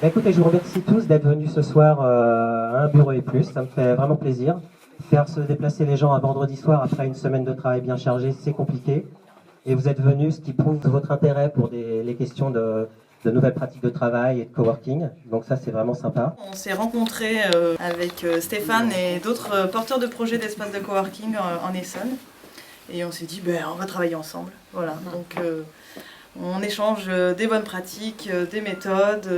Écoutez, je vous remercie tous d'être venus ce soir à un bureau et plus. Ça me fait vraiment plaisir. Faire se déplacer les gens un vendredi soir après une semaine de travail bien chargée, c'est compliqué. Et vous êtes venus, ce qui prouve votre intérêt pour les questions de nouvelles pratiques de travail et de coworking. Donc ça, c'est vraiment sympa. On s'est rencontrés avec Stéphane et d'autres porteurs de projets d'espace de coworking en Essonne. Et on s'est dit, ben, on va travailler ensemble. Voilà. Donc on échange des bonnes pratiques, des méthodes,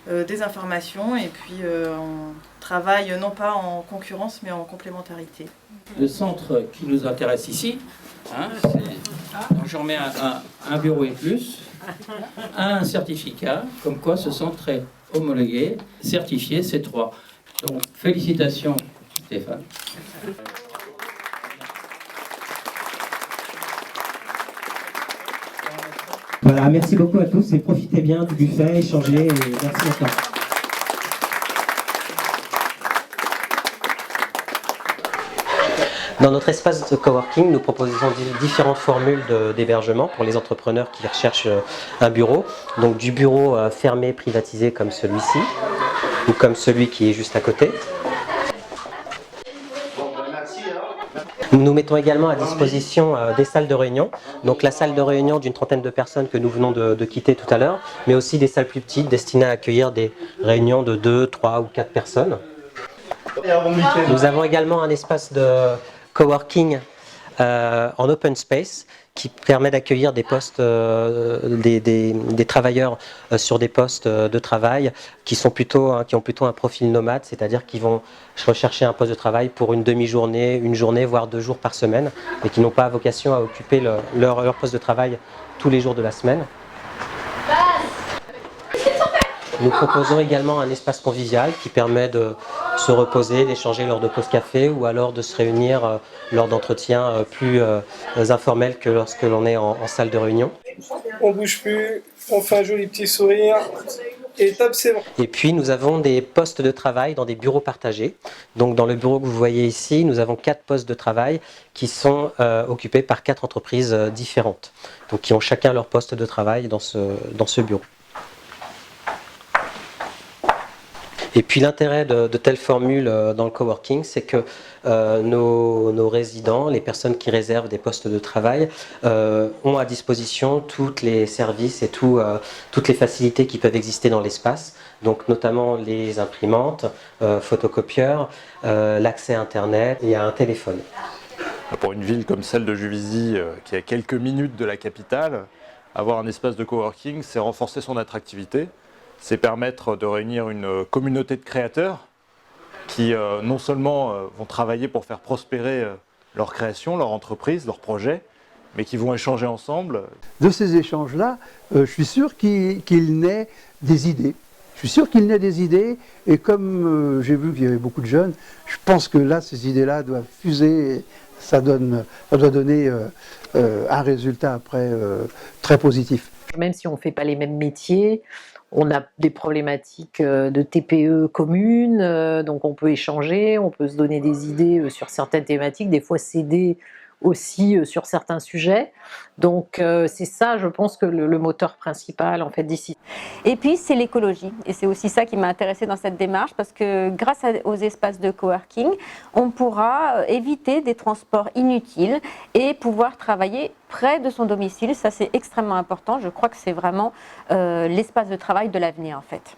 des informations. Et puis on travaille non pas en concurrence, mais en complémentarité. Le centre qui nous intéresse ici, donc je remets un bureau et plus, un certificat, comme quoi ce centre est homologué, certifié C3. Donc félicitations Stéphane. Voilà, merci beaucoup à tous et profitez bien du buffet, échangez et merci encore. Dans notre espace de coworking, nous proposons différentes formules d'hébergement pour les entrepreneurs qui recherchent un bureau. Donc du bureau fermé, privatisé comme celui-ci, ou comme celui qui est juste à côté. Nous mettons également à disposition des salles de réunion. Donc la salle de réunion d'une trentaine de personnes que nous venons de quitter tout à l'heure, mais aussi des salles plus petites destinées à accueillir des réunions de 2, 3 ou 4 personnes. Nous avons également un espace de coworking en open space qui permet d'accueillir des postes, des travailleurs sur des postes de travail qui ont plutôt un profil nomade, c'est-à-dire qu'ils vont rechercher un poste de travail pour une demi-journée, une journée, voire 2 jours par semaine, et qui n'ont pas vocation à occuper leur poste de travail tous les jours de la semaine. Nous proposons également un espace convivial qui permet de se reposer, d'échanger lors de pauses café ou alors de se réunir lors d'entretiens plus informels que lorsque l'on est en salle de réunion. On bouge plus, on fait un joli petit sourire et top, c'est bon. Et puis nous avons des postes de travail dans des bureaux partagés. Donc dans le bureau que vous voyez ici, nous avons 4 postes de travail qui sont occupés par 4 entreprises différentes. Donc qui ont chacun leur poste de travail dans ce bureau. Et puis l'intérêt de telles formules dans le coworking, c'est que nos résidents, les personnes qui réservent des postes de travail, ont à disposition tous les services et toutes les facilités qui peuvent exister dans l'espace, donc notamment les imprimantes, photocopieurs, l'accès à Internet et à un téléphone. Pour une ville comme celle de Juvisy, qui est à quelques minutes de la capitale, avoir un espace de coworking, c'est renforcer son attractivité. C'est permettre de réunir une communauté de créateurs qui non seulement vont travailler pour faire prospérer leur création, leur entreprise, leur projet, mais qui vont échanger ensemble. De ces échanges-là, je suis sûr qu'il naît des idées. Je suis sûr qu'il naît des idées et comme j'ai vu qu'il y avait beaucoup de jeunes, je pense que là, ces idées-là doivent fuser. Ça doit donner un résultat après très positif. Même si on ne fait pas les mêmes métiers, on a des problématiques de TPE communes, donc on peut échanger, on peut se donner des idées sur certaines thématiques, des fois s'aider aussi sur certains sujets. Donc c'est ça, je pense, que le moteur principal en fait d'ici. Et puis c'est l'écologie, et c'est aussi ça qui m'a intéressée dans cette démarche, parce que grâce aux espaces de coworking, on pourra éviter des transports inutiles et pouvoir travailler près de son domicile. Ça, c'est extrêmement important. Je crois que c'est vraiment l'espace de travail de l'avenir en fait.